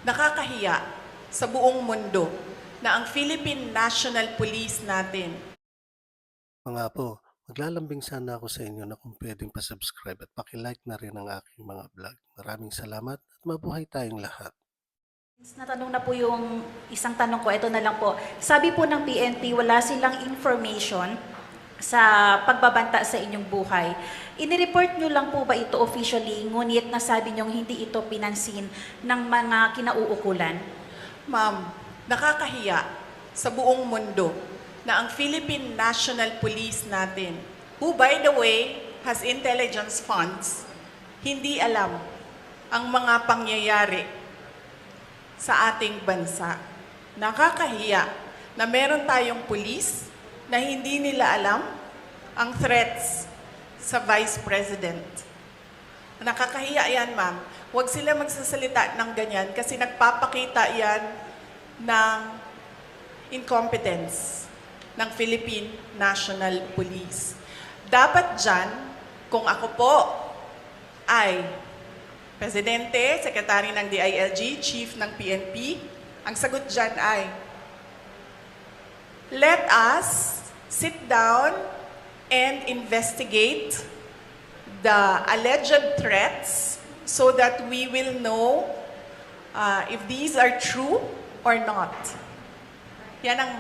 Nakakahiya sa buong mundo na ang Philippine National Police natin Mga po, maglalambing sana ako sa inyo na kung pwedeng pa-subscribe at paki-like na rin ang aking mga vlog. Maraming salamat at mabuhay tayong lahat. Natanong na po yung isang tanong ko, ito na lang po. Sabi po ng PNP, wala silang information sa pagbabanta sa inyong buhay. Inireport nyo lang po ba ito officially, ngunit nasabi nyo hindi ito pinansin ng mga kinauukulan? Ma'am, nakakahiya sa buong mundo na ang Philippine National Police natin, who by the way has intelligence funds, hindi alam ang mga pangyayari sa ating bansa. Nakakahiya na meron tayong police na hindi nila alam ang threats sa Vice President. Nakakahiya yan, ma'am. Huwag sila magsasalita ng ganyan kasi nagpapakita yan ng incompetence ng Philippine National Police. Dapat dyan, kung ako po ay Presidente, Sekretary ng DILG, Chief ng PNP, ang sagot dyan ay, let us sit down and investigate the alleged threats so that we will know if these are true or not. Yan ang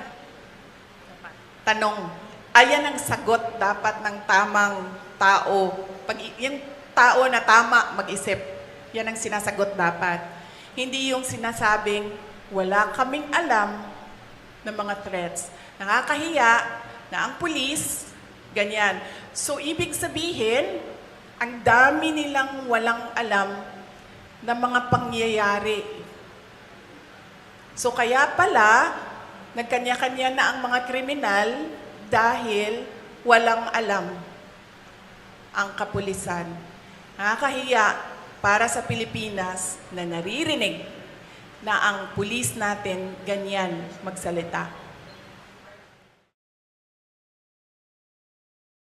tanong. Ayan ang sagot dapat ng tamang tao. Pag yung tao na tama mag-isip, yan ang sinasagot dapat. Hindi yung sinasabing, wala kaming alam ng mga threats. Nakakahiya na ang pulis, ganyan. So, ibig sabihin, ang dami nilang walang alam ng mga pangyayari. So, kaya pala, nagkanya-kanya na ang mga kriminal dahil walang alam ang kapulisan. Nakakahiya para sa Pilipinas na naririnig na ang pulis natin ganyan magsalita.